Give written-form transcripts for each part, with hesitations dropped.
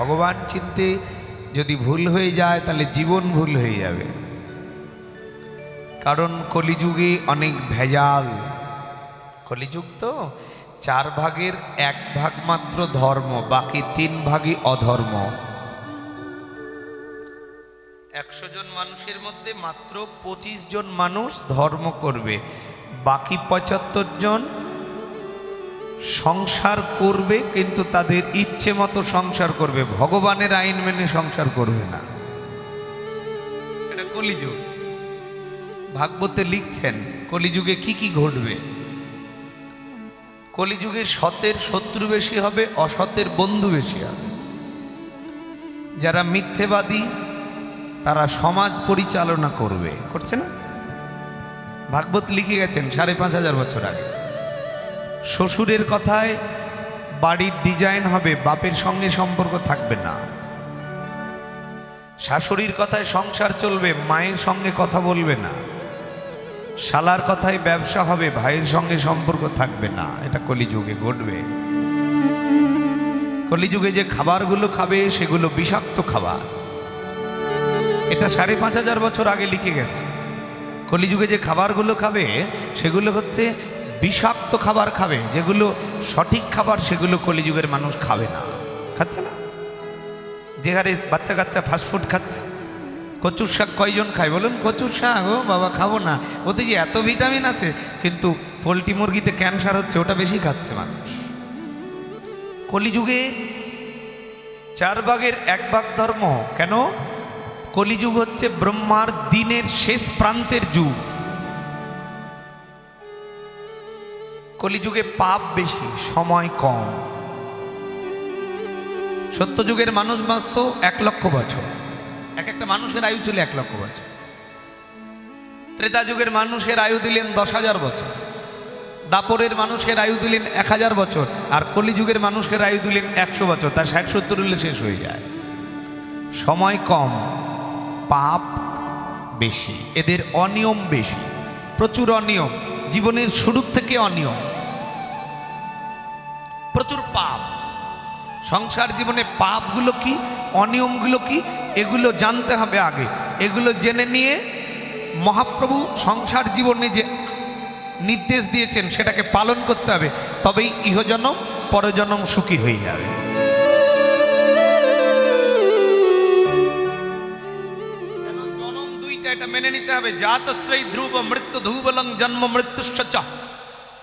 ভগবান চিনতে যদি ভুল হয়ে যায় তাহলে জীবন ভুল হয়ে যাবে। কারণ কলিযুগে অনেক ভেজাল। কলিযুগ তো 4 ভাগের 1 ভাগ মাত্র ধর্ম, বাকি 3 ভাগই অধর্ম। 100 জন মানুষের মধ্যে মাত্র 25 জন মানুষ ধর্ম করবে, বাকি 75 জন সংসার করবে, কিন্তু তাদের ইচ্ছে মতো সংসার করবে, ভগবানের আইন মেনে সংসার করবে না। এটা কলিযুগ। ভাগবতে লিখছেন কলিযুগে কি কি ঘটবে। কলিযুগে সতের শত্রু বেশি হবে, অসতের বন্ধু বেশি হবে। যারা মিথ্যেবাদী তারা সমাজ পরিচালনা করবে, করছে না? ভাগবত লিখে গেছেন 5500 বছর আগে। শ্বশুরের কথায় বাড়ির ডিজাইন হবে, বাপের সঙ্গে সম্পর্ক থাকবে না। শাশুড়ির কথায় সংসার চলবে, মায়ের সঙ্গে কথা বলবে না। শালার কথায় ব্যবসা হবে, ভাইয়ের সঙ্গে সম্পর্ক থাকবে না। এটা কলিযুগে ঘটবে। কলিযুগে যে খাবারগুলো খাবে সেগুলো বিষাক্ত খাবার। এটা 5500 বছর আগে লিখে গেছে। কলিযুগে যে খাবারগুলো খাবে সেগুলো হচ্ছে বিষাক্ত খাবার খাবে, যেগুলো সঠিক খাবার সেগুলো কলিযুগের মানুষ খাবে না। খাচ্ছে না? যে হারে বাচ্চা কাচ্চা ফাস্টফুড খাচ্ছে। কচুর শাক কয়জন খায় বলুন? কচুর শাক, ও বাবা খাবো না, ওতে যে এত ভিটামিন আছে। কিন্তু পোলট্রি মুরগিতে ক্যান্সার হচ্ছে, ওটা বেশি খাচ্ছে মানুষ। কলিযুগে 4 ভাগের 1 ভাগ ধর্ম। কেন? কলিযুগ হচ্ছে ব্রহ্মার দিনের শেষ প্রান্তের যুগ। কলিযুগে পাপ বেশি, সময় কম। সত্যযুগের মানুষ বাঁচত 1 লক্ষ বছর, এক একটা মানুষের আয়ু ছিল 1 লক্ষ বছর। ত্রেতা যুগের মানুষের আয়ু দিলেন 10,000 বছর, দাপরের মানুষের আয়ু দিলেন 1000 বছর, আর কলিযুগের মানুষের আয়ু দিলেন 100 বছর। তার 60-70 হলে শেষ হয়ে যায়। সময় কম, পাপ বেশি, এদের অনিয়ম বেশি, প্রচুর অনিয়ম। জীবনের শুরুর থেকে অনিয়ম, প্রচুর পাপ। সংসার জীবনে পাপগুলো কি, অনিয়মগুলো কি, এগুলো জানতে হবে আগে। এগুলো জেনে নিয়ে মহাপ্রভু সংসার জীবনে যে নির্দেশ দিয়েছেন সেটাকে পালন করতে হবে, তবেই ইহজনম পরজনম সুখী হয়ে যাবে। জনম দুইটা, এটা মেনে নিতে হবে। জাতশ্রী ধ্রুব মৃত্যু ধুবলং জন্ম মৃত্যুশ্চ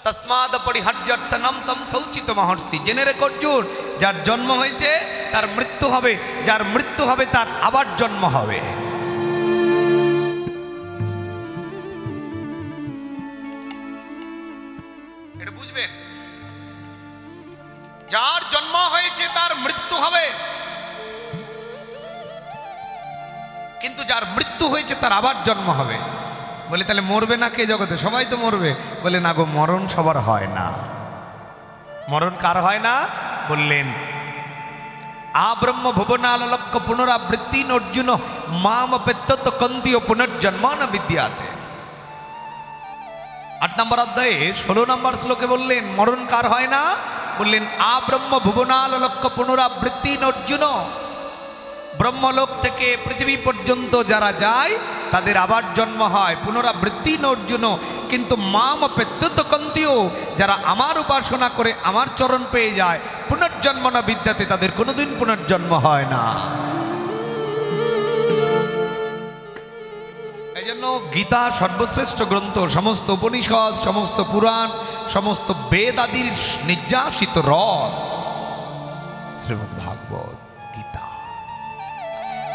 তস্মাদ পরিহার্যর্থনম তম শৌচিত মহর্ষি। জেনে রেখো অর্জুন, যার জন্ম হয়েছে তার মৃত্যু হবে, যার মৃত্যু হবে তার আবার জন্ম হবে। এটা বুঝবেন, যার জন্ম হয়েছে তার মৃত্যু হবে, কিন্তু যার মৃত্যু হয়েছে তার আবার জন্ম হবে। বলে তাহলে মরবে না কে জগতে? সবাই তো মরবে। বলে না গো, মরণ সবার হয় না। মরণ কার হয় না? বললেন আব্রহ্ম ভুবনালক্ষ পুনরাবৃত্তি অর্জুন মাম পেত্তত কন্তীয় পুনর্জন্ম না বিদ্যাতে। 8 নম্বর অধ্যায়ে 16 নম্বর শ্লোকে বললেন মরণ কার হয় না? বললেন আব্রহ্ম ভুবনালক্ষ পুনরাবৃত্তি অর্জুন। ব্রহ্মলোক থেকে পৃথিবী পর্যন্ত যারা যায় তাদের আবার জন্ম হয়, পুনরাবৃত্তি অর্জুন। কিন্তু মাম পেত্তত কন্তীয়, যারা আমার উপাসনা করে আমার চরণ পেয়ে যায়, পুনর্জন্ম না বিদ্যাতে, তাদের কোনোদিন পুনর্জন্ম হয় না। এই জন্য গীতা সর্বশ্রেষ্ঠ গ্রন্থ। সমস্ত উপনিষদ, সমস্ত পুরাণ, সমস্ত বেদ আদির নির্যাসিত রস শ্রীমদ্ ভাগবত গীতা।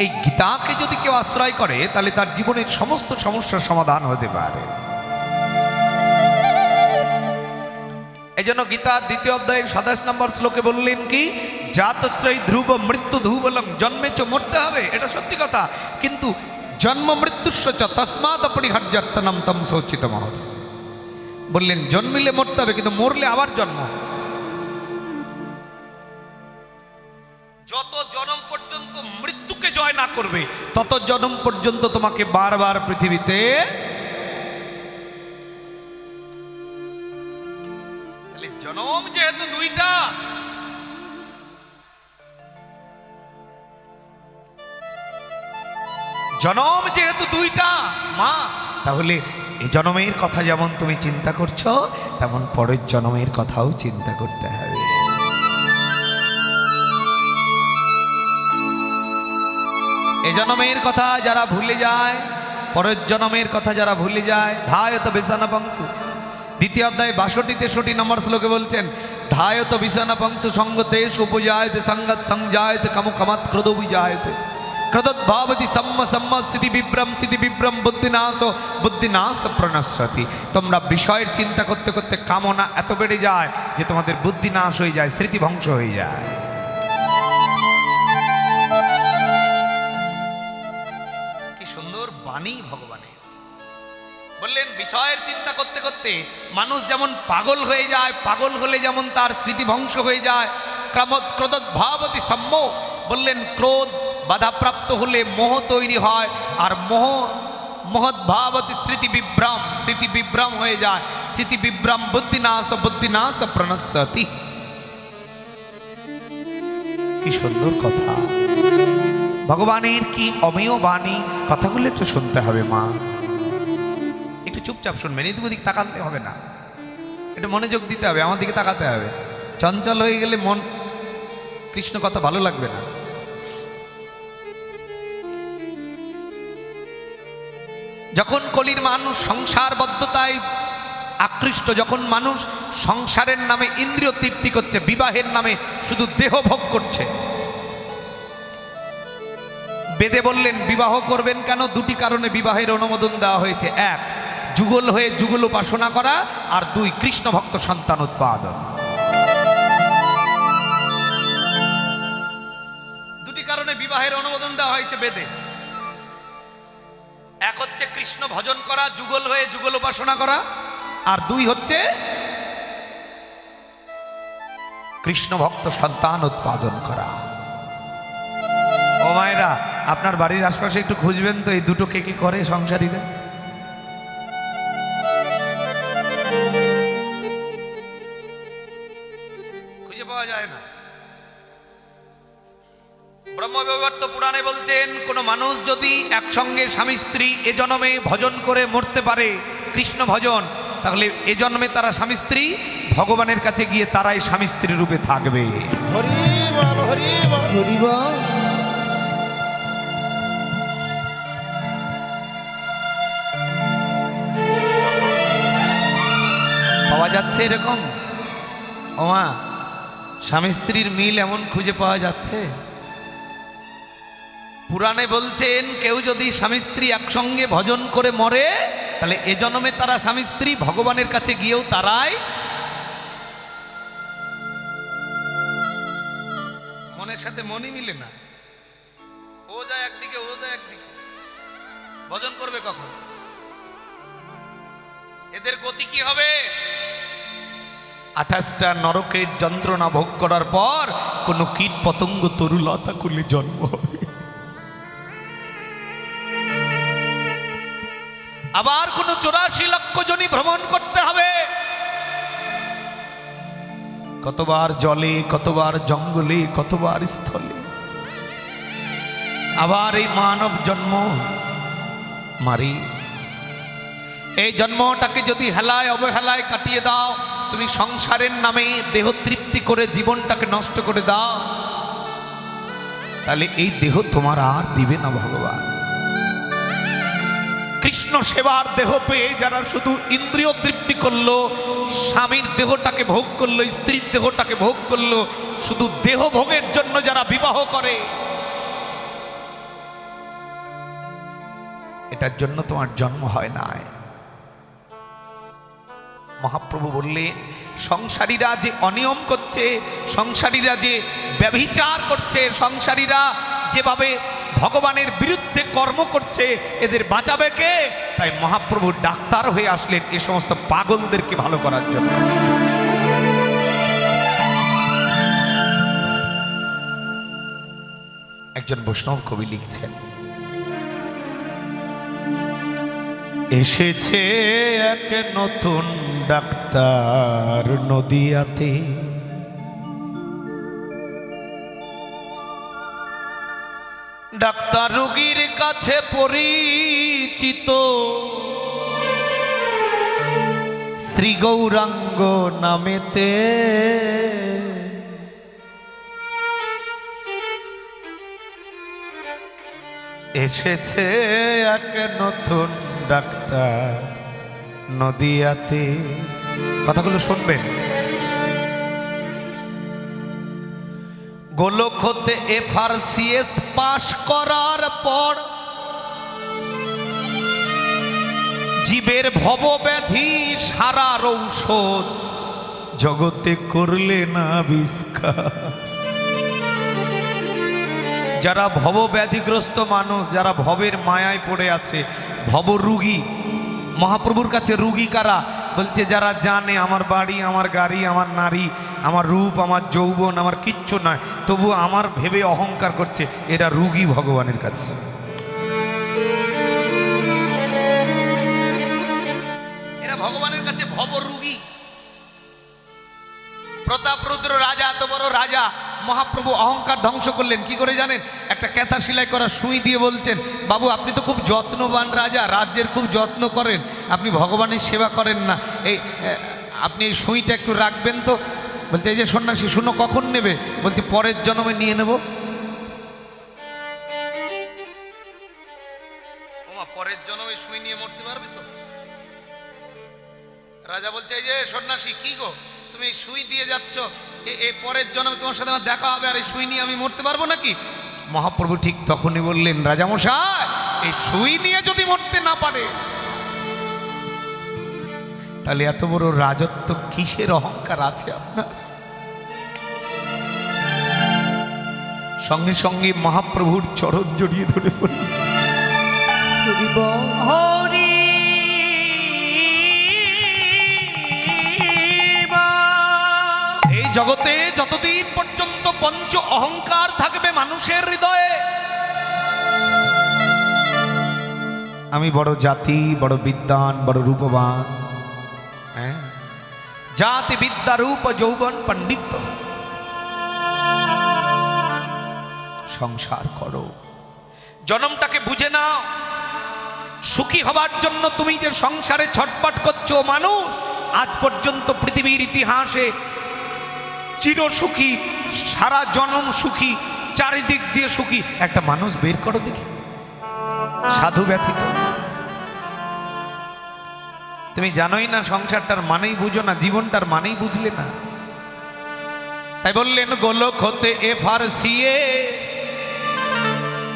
এই গীতাকে যদি কেউ আশ্রয় করে তাহলে তার জীবনের সমস্ত সমস্যার সমাধান হতে পারে। এই জন্য গীতার 2য় অধ্যায়ের 27 নম্বর শ্লোকে বললেন কি, জাতশ্রী ধ্রুব মৃত্যু ধুবলং। জন্মেছ, মরতে হবে, এটা সত্যি কথা, কিন্তু জন্ম মৃত্যুশ্চ তস্মাৎ পরিহার্যর্থনম তম শৌচিত মহর্ষি। বললেন জন্মিলে মরতে হবে, কিন্তু মরলে আবার জন্ম। যত জন্ম পর্যন্ত মৃত্যুকে জয় না করবে তত জন্ম পর্যন্ত তোমাকে বারবার পৃথিবীতে। তাহলে জন্ম যেহেতু দুইটা, জনম যেহেতু দুইটা মা, তাহলে এই জনমের কথা যেমন তুমি চিন্তা করছো, তেমন পরের জনমের কথাও চিন্তা করতে হবে। এ জনমের কথা যারা ভুলে যায়, পরের জনমের কথা যারা ভুলে যায়, ধায়ত বিছানা বংশু, দ্বিতীয় অধ্যায় 62-63 নম্বর শ্লোকে বলছেন, ধায়ত বিছানা বংশু সঙ্গতেশ উপজায়তে সঙ্গত সংজায়তে কামু কামাত ক্রোধ বিজায়তে ক্রোধোদ্ভাবতি সম্ম সম্ম সিদ্ধি বিভ্রম বুদ্ধিনাশ প্রণশ্যতি। তোমরা বিষয়ের চিন্তা করতে করতে কামনা এত বেড়ে যায় যে তোমাদের বুদ্ধি নাশ হয়ে যায়, স্মৃতি ধ্বংস হয়ে যায়। কি সুন্দর বাণী ভগবানের। বললেন বিষয়ের চিন্তা করতে করতে মানুষ যেমন পাগল হয়ে যায়, পাগল হলে যেমন তার স্মৃতি ধ্বংস হয়ে যায়। ক্রোধোদ্ভাবতি সম্ম, বললেন ক্রোধ বাধাপ্রাপ্ত হলে মোহ তৈরি হয়, আর মোহদ্ভাবতি স্মৃতি বিভ্রম হয়ে যায়, স্মৃতি বিভ্রম বুদ্ধিনাশ প্রণশ্যতি। কি সুন্দর কথা, ভগবানের কি অমেয় বাণী। কথাগুলো একটু শুনতে হবে মা, একটু চুপচাপ শুনবেন, এদিক ওদিক তাকাতে হবে না, একটু মনোযোগ দিতে হবে, আমার দিকে তাকাতে হবে। চঞ্চল হয়ে গেলে মন কৃষ্ণ কথা ভালো লাগবে না। যখন কলির মানুষ সংসারবদ্ধতায় আকৃষ্ট, যখন মানুষ সংসারের নামে ইন্দ্রিয় তৃপ্তি করছে, বিবাহের নামে শুধু দেহ ভোগ করছে, বেদে বললেন বিবাহ করবেন কেন? দুটি কারণে বিবাহের অনুমোদন দেওয়া হয়েছে। এক, যুগল হয়ে যুগল উপাসনা করা, আর দুই, কৃষ্ণ ভক্ত সন্তান উৎপাদন। দুটি কারণে বিবাহের অনুমোদন দেওয়া হয়েছে বেদে। এক হচ্ছে কৃষ্ণ ভজন করা, যুগল হয়ে যুগল উপাসনা করা, আর দুই হচ্ছে কৃষ্ণ ভক্ত সন্তান উৎপাদন করা। ও মায়েরা, আপনার বাড়ির আশপাশে একটু খুঁজবেন তো এই দুটো কে কি করে সংসারীরা। খুঁজে পাওয়া যায় না। ব্রহ্মবৈবর্ত পুরাণে বলছেন, কোন মানুষ যদি একসঙ্গে স্বামী স্ত্রী এ জন্মে ভজন করে মরতে পারে, কৃষ্ণ ভজন, তাহলে এ জন্মে তারা স্বামী স্ত্রী, ভগবানের কাছে গিয়ে তারাই স্বামী স্ত্রী রূপে থাকবে। হরি বল, হরি বল, হরি বল। পাওয়া যাচ্ছে এরকম? ওমা, স্বামী স্ত্রীর মিল এমন খুঁজে পাওয়া যাচ্ছে। পুরাণে বলছেন, কেউ যদি স্বামী স্ত্রী একসঙ্গে ভজন করে মরে, তাহলে এ জন্মে তারা স্বামী স্ত্রী, ভগবানের কাছে গিয়েও তারাই। মনের সাথে মনই মিলে না, ও যায় একদিকে, ও যায় একদিকে, ভজন করবে কখন? এদের গতি কি হবে? 28টা নরকের যন্ত্রণা ভোগ করার পর কোন কীট পতঙ্গ তরুলতা কুলে জন্ম হবে, আবার কোন 84 লক্ষ জনি ভ্রমণ করতে হবে, কতবার জলে, কতবার জঙ্গলে, কতবার স্থলে, আবার এই মানব জন্ম মারি। এই জন্মটাকে যদি হেলায় অবহেলায় কাটিয়ে দাও, তুমি সংসারের নামে দেহ তৃপ্তি করে জীবনটাকে নষ্ট করে দাও, তাহলে এই দেহ তোমার আর দিবে না ভগবান। কৃষ্ণ সেবার দেহ পেয়ে যারা শুধু ইন্দ্রিয় তৃপ্তি করলো, স্বামীর দেহটাকে ভোগ করলো, স্ত্রীর দেহটাকে ভোগ করলো, শুধু দেহ ভোগের জন্য যারা বিবাহ করে, এটার জন্য তোমার জন্ম হয় না। মহাপ্রভু বললেন, সংসারীরা যে অনিয়ম করছে, সংসারীরা যে ব্যভিচার করছে, সংসারীরা যেভাবে ভগবানের বিরুদ্ধে কর্ম করছে, এদের বাঁচাবে কে? তাই মহাপ্রভু ডাক্তার হয়ে আসলেন এ সমস্ত পাগলদেরকে ভালো করার জন্য। একজন বৈষ্ণব কবি লিখছেন, এসেছে এক নতুন ডাক্তার নদিয়াতে, ডাক্তার রোগীর কাছে পরিচিত শ্রী গৌরাঙ্গ নামেতে এসেছে এক নতুন ডাক্তার নদিয়াতে। কথাগুলো শুনবেন। গোলক হতে FRCS পাশ করার পর জীবের ভবব্যাধি সারার ঔষধ জগতে করলে না আবিষ্কার। যারা ভবব্যাধিগ্রস্ত মানুষ, যারা ভবের মায়ায় পড়ে আছে, ভব রুগী, মহাপ্রভুর কাছে রুগী কারা? বলছে যারা জানে আমার বাড়ি, আমার গাড়ি, আমার নারী, আমার রূপ, আমার যৌবন, আমার কিচ্ছু নয়, তবু আমার ভেবে অহংকার করছে, এরা রুগী ভগবানের কাছে। এরা ভগবানের কাছে ভব রুগী। প্রতাপরুদ্র রাজা, এত বড় রাজা, মহাপ্রভু অহংকার ধ্বংস করলেন কি করে জানেন? একটা ক্যাথা সেলাই করা সুই দিয়ে বলছেন, বাবু আপনি তো খুব যত্নবান রাজা, রাজ্যের খুব যত্ন করেন, আপনি ভগবানের সেবা করেন না, এই আপনি এই সুইটা একটু রাখবেন তো। বলছে এই যে সন্ন্যাসী, শুনো কখন নেবে? বলছে পরের জন্মে নিয়ে নেব। ওমা, পরের জন্মে সুই নিয়ে মরতে পারবে তো? রাজা বলছে এই যে সন্ন্যাসী, কি গো তুমি সুই দিয়ে যাচ্ছ, এ পরের জন্মে তোমার সাথে আমার দেখা হবে, আর এই সুই নিয়ে আমি মরতে পারবো নাকি? মহাপ্রভু ঠিক তখনই বললেন, রাজামশাই এই সুই নিয়ে যদি মরতে না পারে তাহলে এত বড় রাজত্ব কিসের অহংকার আছে আপনার? সঙ্গে সঙ্গে মহাপ্রভুর চরণ জড়িয়ে ধরে বললেন, হরি এই জগতে যতদিন পর্যন্ত পঞ্চ অহংকার থাকবে মানুষের হৃদয়ে, আমি বড় জাতি, বড় বিদ্বান, বড় রূপবান, হ্যাঁ, জাতি বিদ্যা রূপ যৌবন পণ্ডিত, সংসার করো, জন্মটাকে বুঝে নাও। সুখী হবার জন্য তুমি যে সংসারে ছটপট করছো, মানুষ আজ পর্যন্ত পৃথিবীর ইতিহাসে চির সুখী, সারা জন্ম সুখী, চারিদিক দিয়ে সুখী একটা মানুষ বের করো দেখি, সাধু ব্যতীত। তুমি জানোই না সংসারটার মানেই বুঝো না, জীবনটার মানেই বুঝলে না। তাই বললেন গোলক হতে FRCS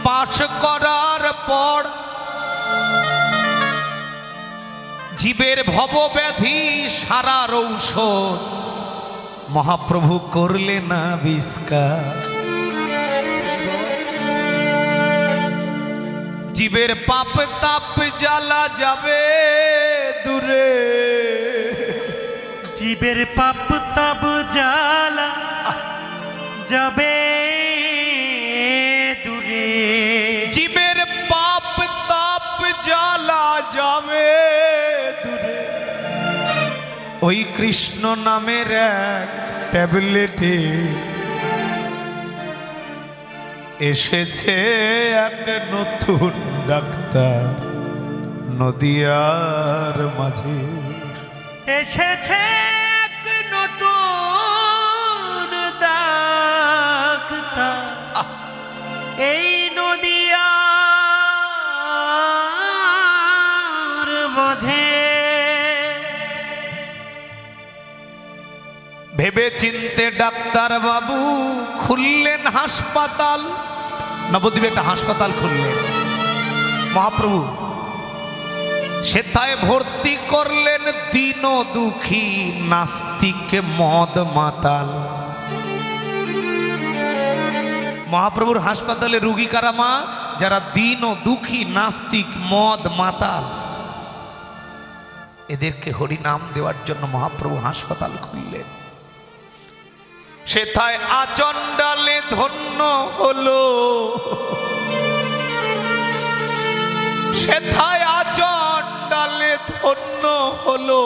পাশ করার পর জীবের ভবব্যাধি সারার ঔষধ মহাপ্রভু করলেন আবিষ্কার। জীবের পাপ তাপ জ্বালা যাবে দূরে, জীবের পাপ তাপ জ্বালা যাবে দূরে, জীবের পাপ তাপ জ্বালা যাবে দূরে, ওই কৃষ্ণ নামের এক ট্যাবলেটে এসেছে এক নতুন ডাক্তার নদিয়ার মাঝে। এসেছে এক নতুন ডাক্তার এই নদিয়ার মাঝে। ভেবে চিনতে ডাক্তার বাবু খুললেন হাসপাতাল, নবদ্বীপে একটা হাসপাতাল খুললেন মহাপ্রভু। সেথায় ভর্তি করলেন দীন দুঃখী নাস্তিক মদ মাতাল। মহাপ্রভুর হাসপাতালে রুগী কারা মা? যারা দীন দুঃখী নাস্তিক মদ মাতাল, এদেরকে হরি নাম দেওয়ার জন্য মহাপ্রভু হাসপাতাল খুললেন। সেথায় আচণ্ডালে ধন্য হলো, সেথায় আচণ্ডালে ধন্য হলো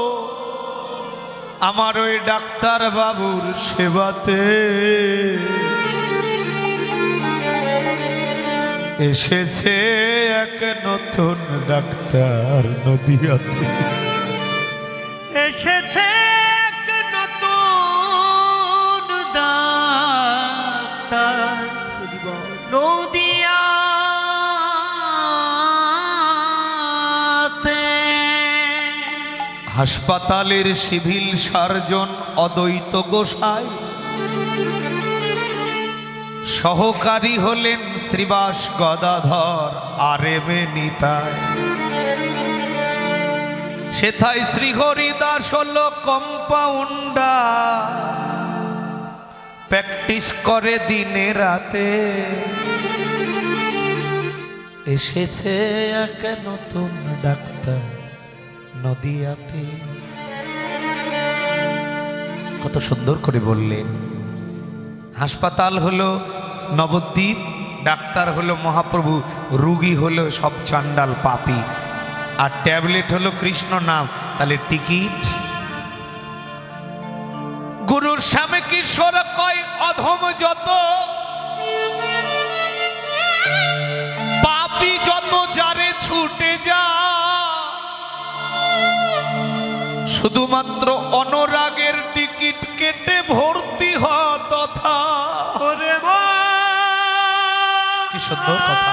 আমার ওই ডাক্তার বাবুর সেবাতে। এসেছে এক নতুন ডাক্তার নদিয়াতে, এসেছে এক নতুন ডাক্তার নদিয়াতে। হাসপাতালের সিভিল সার্জন অদ্বৈত গোসাই, সহকারী হলেন শ্রীবাস গদাধর আরেমে নিতাই, সেথায় শ্রীহরিদাস হল কম্পাউন্ডার, প্র্যাকটিস করে দিনে রাতে। এসেছে এক নতুন ডাক্তার নদিয়াতে। কত সুন্দর করে বললেন। হাসপাতাল হলো নবদ্বীপ, ডাক্তার হলো মহাপ্রভু, রুগী হলো সব চান্ডাল পাপী, আর ট্যাবলেট হলো কৃষ্ণ নাম। তাহলে টিকিট গুরুর স্বামী কিশোর কয় অধম যত, পাপী যত যারে ছুটে যা, শুধুমাত্র অনুরাগের টিকিট কেটে ভর্তি হ তথা। ওরে মা, কি সুন্দর কথা।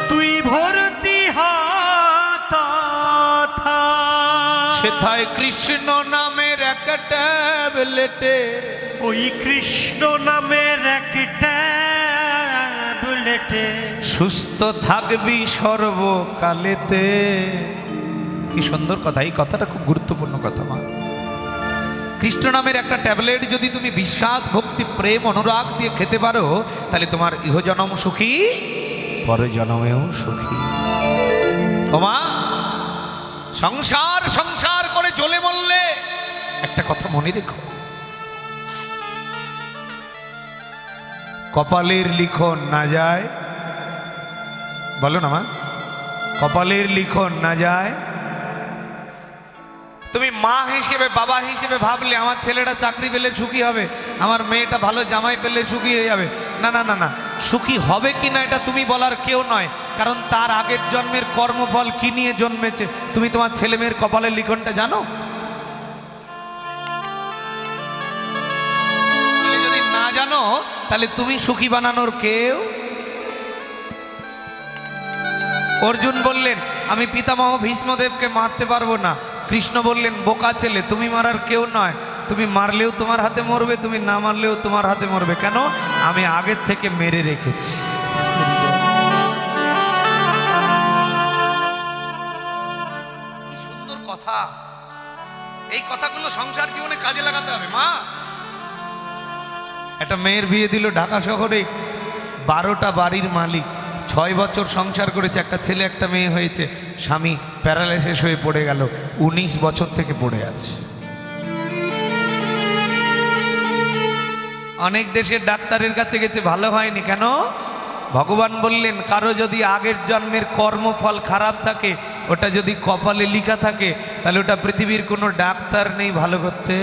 তুই ভর্তি হ তথা। সেথায় কৃষ্ণ নামের এক ট্যাবলেটে, ওই কৃষ্ণ নামের এক ট্যাবলেটে সুস্থ থাকবি সর্বকালেতে। কি সুন্দর কথা, এই কথাটা খুব গুরুত্বপূর্ণ কথা মা। কৃষ্ণ নামের একটা ট্যাবলেট যদি তুমি বিশ্বাস ভক্তি প্রেম অনুরাগ দিয়ে খেতে পারো, তাহলে তোমার ইহজনম সুখী, পরজনমেও সুখী। ও মা, সংসার সংসার করে জ্বলে মরলে একটা কথা মনে রেখো, কপালের লিখন না যায়, বলো না মা, কপালের লিখন না যায়। তুমি মা হিসেবে বাবা হিসেবে ভাবলে আমার ছেলেটা চাকরি পেলে সুখী হবে, আমার মেয়েটা ভালো জামাই পেলে সুখী হয়ে যাবে। না না না না, সুখী হবে কি না এটা তুমি বলার কেউ নয়, কারণ তার আগের জন্মের কর্মফল কি নিয়ে জন্মেছে। তুমি তোমার ছেলে মেয়ের কপালের লিখনটা জানো? যদি না জানো তাহলে তুমি সুখী বানানোর কেউ। অর্জুন বললেন আমি পিতামহ ভীষ্মদেবকে মারতে পারবো না। কৃষ্ণ বললেন বোকা ছেলে, তুমি মারার কেউ নয়, তুমি মারলেও তোমার হাতে মরবে, তুমি না মারলেও তোমার হাতে মরবে। কেন? আমি আগের থেকে মেরে রেখেছি। কি সুন্দর কথা, এই কথাগুলো সংসার জীবনে কাজে লাগাতে হবে মা। একটা মেয়ের বিয়ে দিল ঢাকা শহরে, 12টা বাড়ির মালিক, 6 বছর সংসার করেছে, একটা ছেলে একটা মেয়ে হয়েছে, স্বামী প্যারালাইসিস হয়ে পড়ে গেল, 19 বছর থেকে পড়ে আছে। অনেক দেশের ডাক্তারের কাছে গেছে, ভালো হয়নি। কেন? ভগবান বললেন কারো যদি আগের জন্মের কর্মফল খারাপ থাকে, ওটা যদি কপালে লেখা থাকে, তাহলে ওটা পৃথিবীর কোনো ডাক্তার নেই ভালো করতে।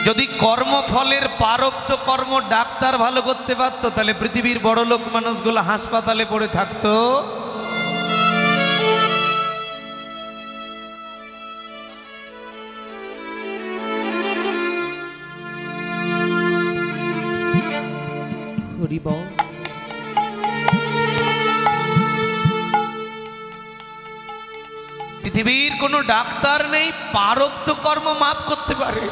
যদি কর্মফলের প্রারব্ধ কর্ম ডাক্তার ভালো করতে পারতো, তাহলে পৃথিবীর বড় লোক মানুষগুলো হাসপাতালে পড়ে থাকতো। হরি বল। পৃথিবীর কোনো ডাক্তার নেই প্রারব্ধ কর্ম মাপ করতে পারে।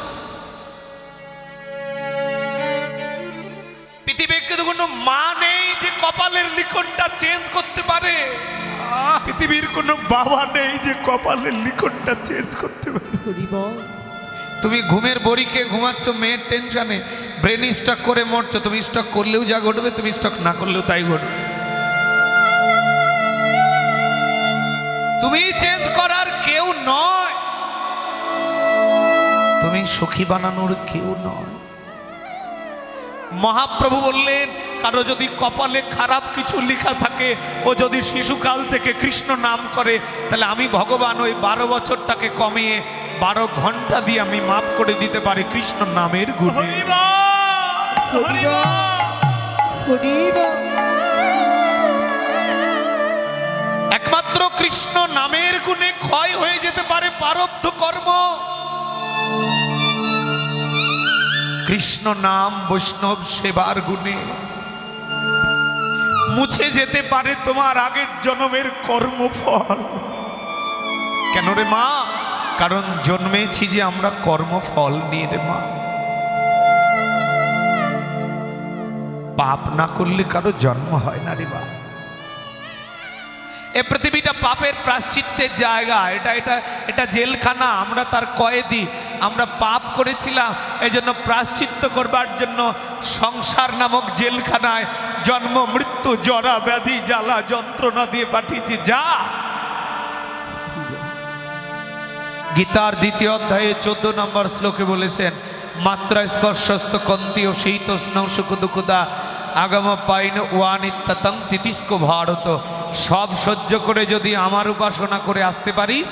পৃথিবীর কোনো মা নেই যে কপালের লিখনটা চেঞ্জ করতে পারে। পৃথিবীর কোনো বাবা নেই যে কপালের লিখনটা চেঞ্জ করতে পারে। হরি বল। তুমি ঘুমের বড়িকে ঘুমাচ্ছ মেয়ের টেনশনে, ব্রেন স্ট্রোক করে মরছো। তুমি স্ট্রোক করলেও যা ঘটবে, তুমি স্ট্রোক না করলেও তাই ঘটবে। তুমি চেঞ্জ করার কেউ নয়, তুমি সুখী বানানোর কেউ নয়। মহাপ্রভু বললেন কারো যদি কপালে খারাপ কিছু লেখা থাকে, ও যদি শিশুকাল থেকে কৃষ্ণ নাম করে, তাহলে আমি ভগবান ওই 12 বছরটাকে কমিয়ে 12 ঘন্টা দিয়ে আমি মাফ করে দিতে পারি কৃষ্ণ নামের গুণে। হরি বল, হরি বল। হরি বল। একমাত্র কৃষ্ণ নামের গুণে ক্ষয় হয়ে যেতে পারে প্রারব্ধ কর্ম। কৃষ্ণ নাম বৈষ্ণব সেবার গুণে মুছে যেতে পারে তোমার আগের জন্মের কর্মফল। কেন রে মা? কারণ জন্মেছি যে আমরা কর্মফল নিয়ে রে মা। পাপ না করলে কারো জন্ম হয় না রে মা। এ পৃথিবীটা পাপের প্রায়শ্চিত্তের জায়গা। এটা এটা এটা জেলখানা। আমরা তার কয়েদি। আমরা পাপ করেছিলাম, এই জন্য প্রায়শ্চিত্ত করবার জন্য সংসার নামক জেলখানায় জন্ম মৃত্যু জরা ব্যাধি জ্বালা যন্ত্রণা দিয়ে পাঠিয়েছি। যা। গীতার 2য় অধ্যায়ে 14 নম্বর শ্লোকে বলেছেন, মাত্রা স্পর্শস্ত কন্তি ও শীত স্নৌ সুখ দুঃখদা আগাম পাইন ওয়ানিত্যতং তিতিস্ক ভারত। সব সহ্য করে যদি আমার উপাসনা করে আসতে পারিস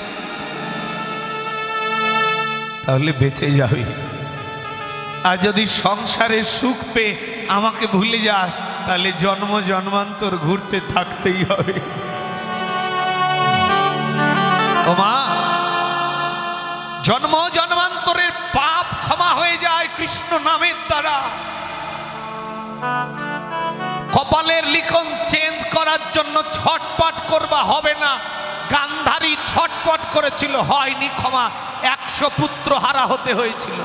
তাহলে বেঁচে যাবি। আর যদি সংসারের সুখ পেয়ে আমাকে ভুলে যাস তাহলে জন্ম জন্মান্তর ঘুরতে থাকতেই হবে। ও মা, জন্ম জন্মান্তরের পাপ ক্ষমা হয়ে যায় কৃষ্ণ নামের দ্বারা। কপালের লিখন চেঞ্জ করার জন্য ছটপট করবা হবে না। গান্ধারী ছটপট করেছিল, হয়নি ক্ষমা, 100 পুত্র হারা হতে হয়েছিল।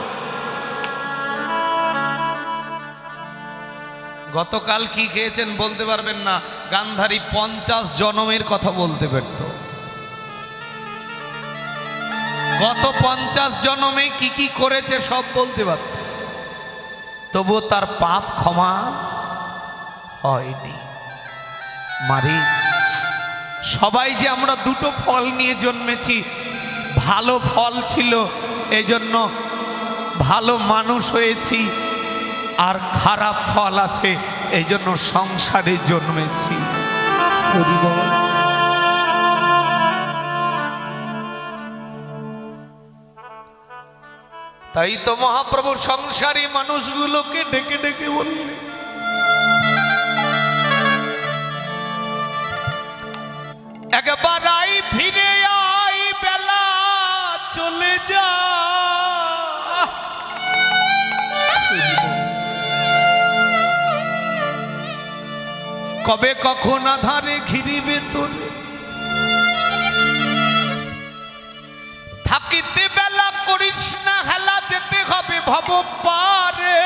গতকাল কি খেয়েছেন বলতে পারবেন না, গান্ধারী 50 জনমের কথা বলতে পারত। গত 50 জনমে কি কি করেছে সব বলতে পারত, তবুও তার পাপ ক্ষমা হয়নি। মারি, সবাই যে আমরা দুটো ফল নিয়ে জন্মেছি, ভালো ফল ছিল এই জন্য ভালো মানুষ হয়েছি, আর খারাপ ফল আছে এই জন্য সংসারে জন্মেছি। হরি বল। তাই তো মহাপ্রভু সংসারী মানুষগুলোকে ডেকে ডেকে বললেন, একবার আই ফিরে আই, বেলা চলে যা। কবে কখন আধারে ঘিরিবে তোরে, থাকিতে বেলা করিস না হেলা, যেতে হবে ভব পারে।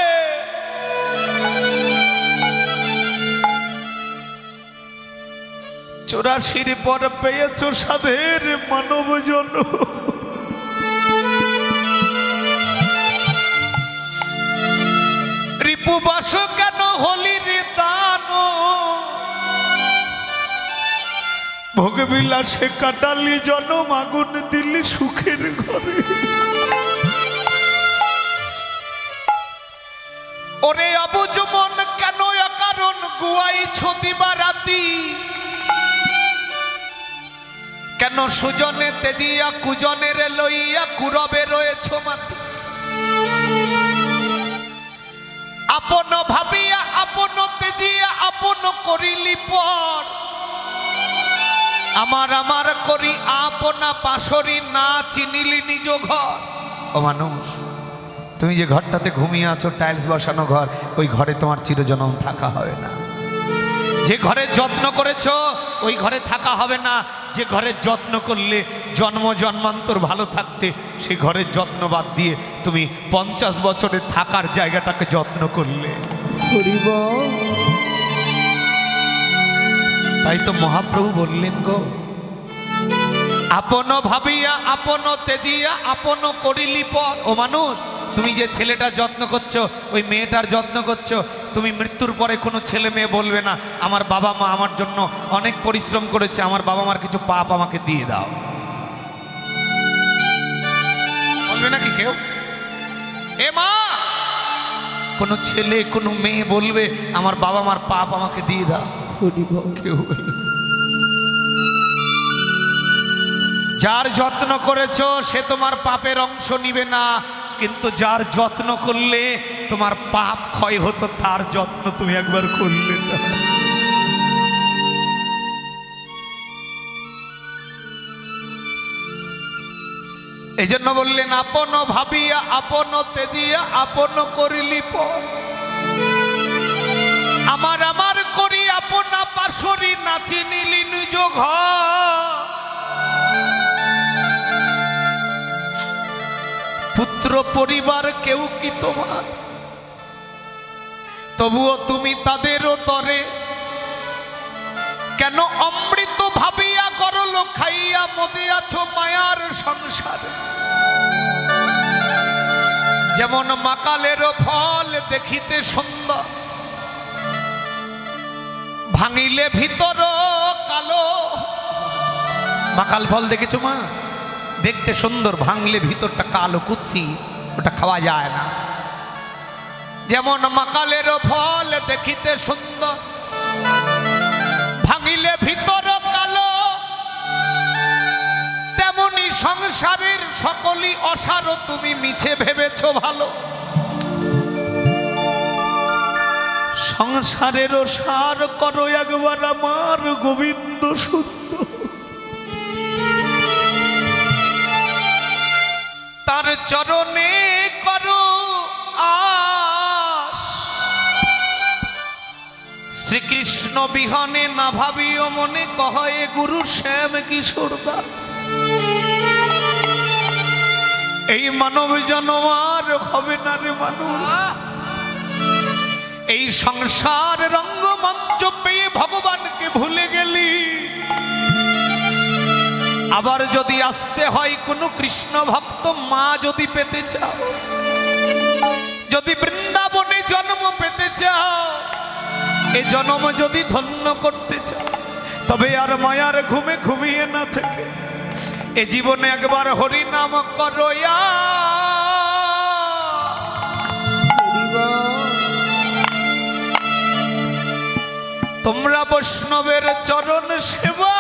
চুরাশির পর পেয়েছ সাধের মানব জন, রিপুবাস কেন হলি রে দান, ভোগ বিলাসে কাটালি জনম, আগুন দিলি সুখের ঘরে। ওরে অবুঝ মন কেন অকারণ গুয়াইছ দিবারাতি, কেন সুজনে তেজিয়া কুজনের লইয়া কুরবে রয়েছ মাতি। আপন ভাবিয়া আপন তেজিয়া আপন করিলি পর, আমার আমার করি আপনা পাশরি, না চিনিলি নিজ ঘর। ও মানুষ, তুমি যে ঘরটাতে ঘুমিয়ে আছো, টাইলস বসানো ঘর, ওই ঘরে তোমার চিরজনম থাকা হবে না। যে ঘরে যত্ন করেছো ওই ঘরে থাকা হবে না। যে ঘরে যত্ন করলে জন্ম জন্মান্তর ভালো থাকতে, সে ঘরের যত্ন বাদ দিয়ে তুমি 50 বছরে থাকার জায়গাটাকে যত্ন করলে। হরি বল। তাই তো মহাপ্রভু বললেন গো, আপন ভাবিয়া আপন তেজিয়া আপন করিলি পর। ও মানুষ, তুমি যে ছেলেটার যত্ন করছো, ওই মেয়েটার যত্ন করছো, তুমি মৃত্যুর পরে কোনো ছেলে মেয়ে বলবে না আমার বাবা মা আমার জন্য অনেক পরিশ্রম করেছে, আমার বাবা মার কিছু পাপ আমাকে দিয়ে দাও। বলবে নাকি কেউ? এ মা, কোনো ছেলে কোনো মেয়ে বলবে আমার বাবা মার পাপ আমাকে দিয়ে দাও? হরি বল। কেউ বলবে। যার যত্ন করেছো সে তোমার পাপের অংশ নিবে না, কিন্তু যার যত্ন করলে তোমার পাপ ক্ষয় হতো তার যত্ন তুমি একবার করলে না। এই জন্য বললেন আপন ভাবিয়া আপন তেজিয়া আপন করিলি পর, আমার আমার করি আপনা পাশরি নাচি নিলি নিজ ঘর। পুত্র পরিবার কেউ কি তোমার, তবুও তুমি তাদেরও তরে, কেন অমৃত ভাবিয়া করল খাইয়া মজে আছো মায়ার সংসারে। যেমন মাকালের ফল দেখিতে সুন্দর, ভাঙিলে ভিতর কালো। মাকাল ফল দেখেছো মা? দেখতে সুন্দর, ভাঙলে ভিতরটা কালো কুচ্ছি, ওটা খাওয়া যায় না। যেমন মাকালের ফল দেখিতে সুন্দর, ভাঙিলে ভিতর কালো, তেমনি সংসারের সকলই অসারও তুমি মিছে ভেবেছো ভালো। সংসারেরও সার করো একবার আমার গোবিন্দ সুন্দর, তার চরণে করো আস। শ্রীকৃষ্ণ বিহনে না ভাবিও মনে কহে গুরু শ্যাম কিশোর দাস। এই মানব জন্ম আর হবে না রে মানুষ, এই সংসার রঙ্গমঞ্চ পেয়ে ভগবানকে ভুলে গেলি। আবার যদি আসতে হয় কোনো কৃষ্ণ ভক্ত মা যদি পেতে চাও, যদি বৃন্দাবনে জন্ম পেতে চাও, এ জন্ম যদি ধন্য করতে চাও, তবে আর মায়ার ঘুমে ঘুমিয়ে না থেকে এ জীবনে একবার হরি নাম করয়া। তোমরা বৈষ্ণবের চরণ সেবা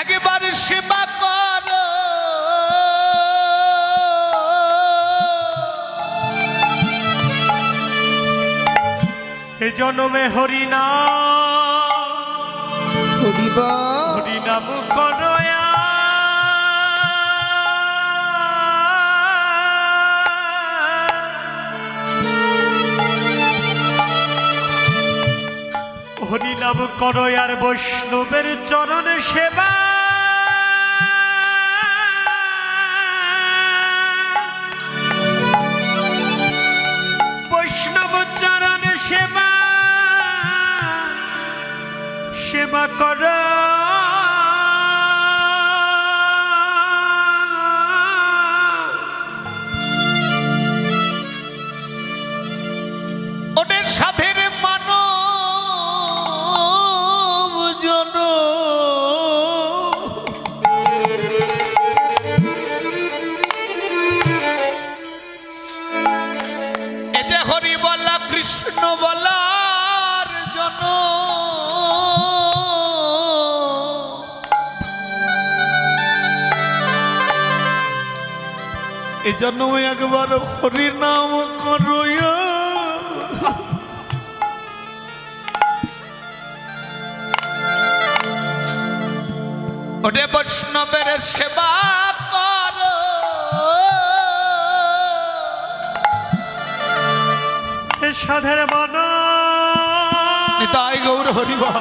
একবার সেবা করো, এ জন্মে হরিনাম করয়া। হরিনাম করো আর বৈষ্ণবের চরণ সেবা। বৈষ্ণব চরণ সেবা সেবা করো। ওদের সাধের মানব জন এ যে হরি বলা কৃষ্ণ বলার জন, এই জন্য একবার হরি নাম করো। ওরে বৈষ্ণবের সেবা করো, সাধের মন নিতাই গৌর হরিবা।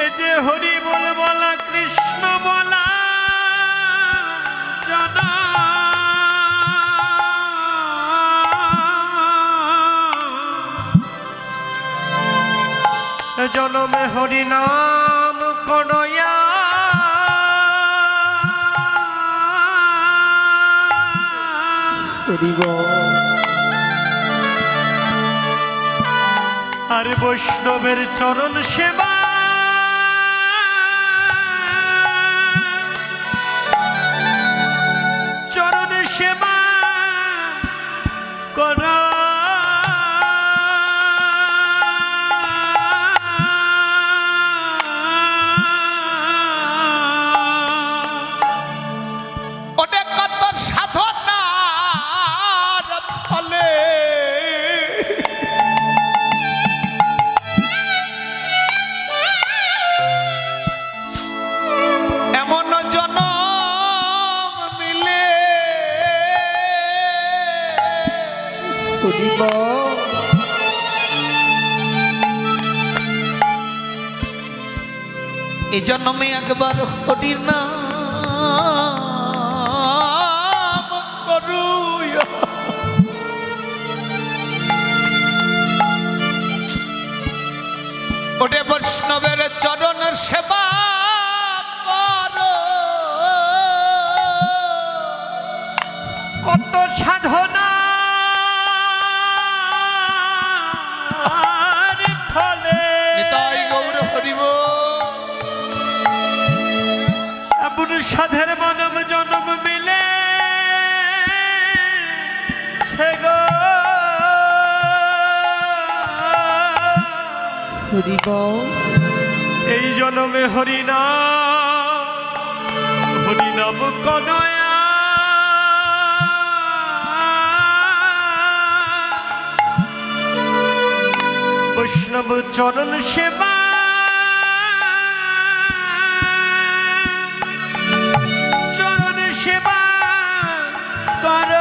এ যে হরি বল বলা কৃষ্ণ বলা জন, জনমে হরি নাম করয়া। আর বৈষ্ণবের চরণ সেবা চরণ সেবা করা। এ জন্মে একবার হরি নাম করুয়া। ওরে বৈষ্ণবের চরণের সেবা করো, কত সাধনা ফলে নিতাই গৌর হরিব। এমন সাধের মানব জন্ম মিলে সে গো হরি বল এই জন্মে হরিনাম কনয়া বৈষ্ণব চরণ সেবা চরণ সেবা কর।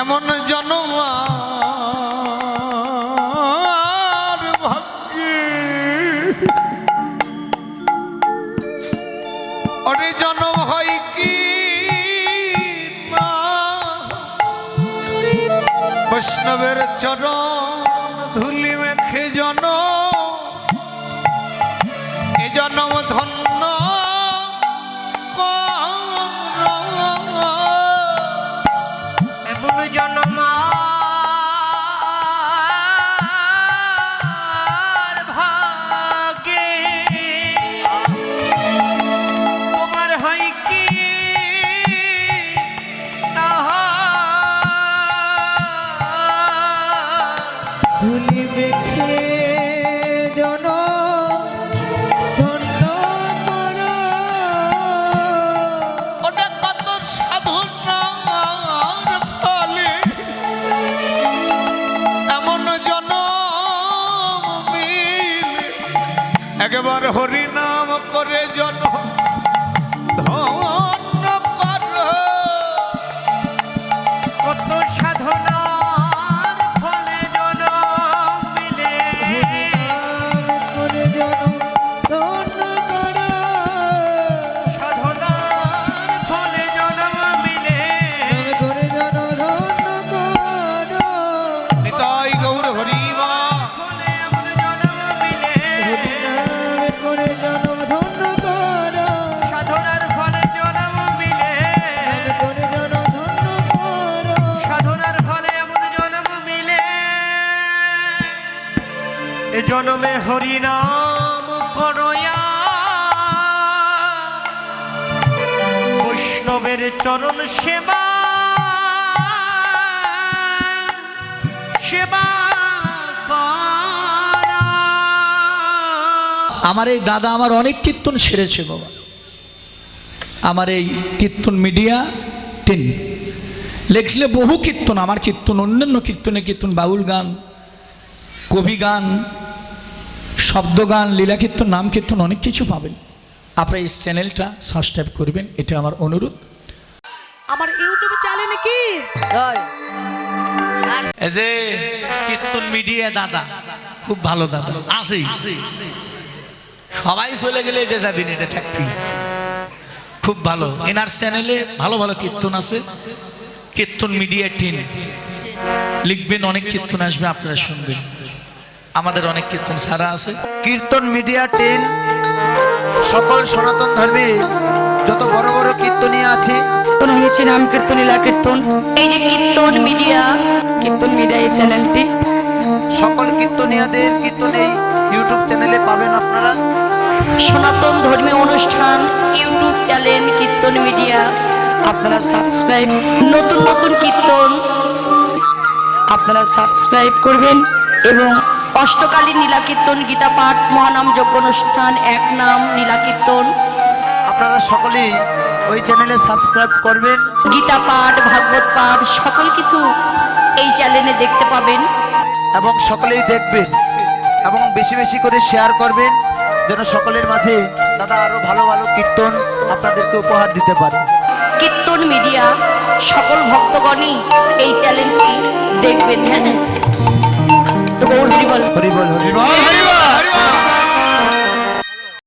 এমন জন্ম আর ভাগ্যে, ওরে জন্ম হয় কি না বৈষ্ণবের চরণ ধুলি মেখে জন, এ জন্ম ধন্য কর। এমন জন্ম আর ভাগ্যে তোমার হয় কি না ধুলি মেখে জন ধন্য কর। ওটা কত সাধনার ফলে এমন জন্ম মিলে একবার হরি নাম করে জন্ম ধন্য কর। কত সাধনার ফলে জনম মিলে নাম করে জন ধন্য কর। সাধনার ফলে জনম মিলে নাম করে জন ধন্য কর। নিতাই গৌর হরিবা। ফলে এমন জনম মিলে হরি নাম করে জন ধন্য কর। সাধনার ফলে জনম মিলে নাম করে জন ধন্য কর। সাধনার ফলে এমন জনম মিলে এ জনমে হরি নাম করয়া বৈষ্ণবের চরণ সেবা সেবা করা। আমার এই দাদা আমার অনেক কীর্তন সেরেছে বাবা। আমার এই কীর্তন মিডিয়া 10 লেখলে বহু কীর্তন, আমার কীর্তন অন্যান্য কীর্তন বাউল গান, কবি গান, শব্দ গান, লীলা কীর্তন, নাম কীর্তন অনেক কিছু পাবেন। আপনারা এই চ্যানেলটা সাবস্ক্রাইব করবেন, এটা আমার অনুরোধ। আমার ইউটিউব চ্যানেলে কি এই যে কীর্তন মিডিয়া দাদা খুব ভালো দাদা আছে, সবাই চলে গেলে এটা যাবেন, এটা থাকবি খুব ভালো। এনার চ্যানেলে ভালো ভালো কীর্তন আছে, কীর্তন মিডিয়া 10 লিখবেন, অনেক কীর্তন আসবে, আপনারা শুনবেন। আমাদের অনেক কীর্তন ছাড়া আছে। কীর্তন মিডিয়া 10 সকল সনাতন ধর্মে যত বড় বড় কীর্তনীয় আছে কীর্তন হয়েছে নাম কীর্তন লীলা কীর্তন। এই যে কীর্তন মিডিয়া এই চ্যানেলটি সকল কীর্তনীয়দের কীর্তন এই ইউটিউব চ্যানেলে পাবেন আপনারা। সনাতন ধর্মীয় অনুষ্ঠান ইউটিউব চ্যানেল কীর্তন মিডিয়া আপনারা সাবস্ক্রাইব, নতুন নতুন কীর্তন আপনারা সাবস্ক্রাইব করবেন এবং অষ্টকালীন নীলা কীর্তন, গীতা পাঠ, মহানাম যজ্ঞ অনুষ্ঠান, এক নাম নীলা কীর্তন আপনারা সকলেই ওই চ্যানেলে সাবস্ক্রাইব করবেন। গীতা পাঠ, ভাগবত পাঠ সকল কিছু এই চ্যানেলে দেখতে পাবেন এবং সকলেই দেখবেন এবং বেশি বেশি করে শেয়ার করবেন, যেন সকলের মাঝে দাদা আরো ভালো ভালো কীর্তন আপনাদেরকে উপহার দিতে পারে। কীর্তন মিডিয়া সকল ভক্তগণই এই চ্যানেলটি দেখবেন। হ্যাঁ। গৌর হরি বল। হরি বল হরি বল। হরি বল, হরি বল।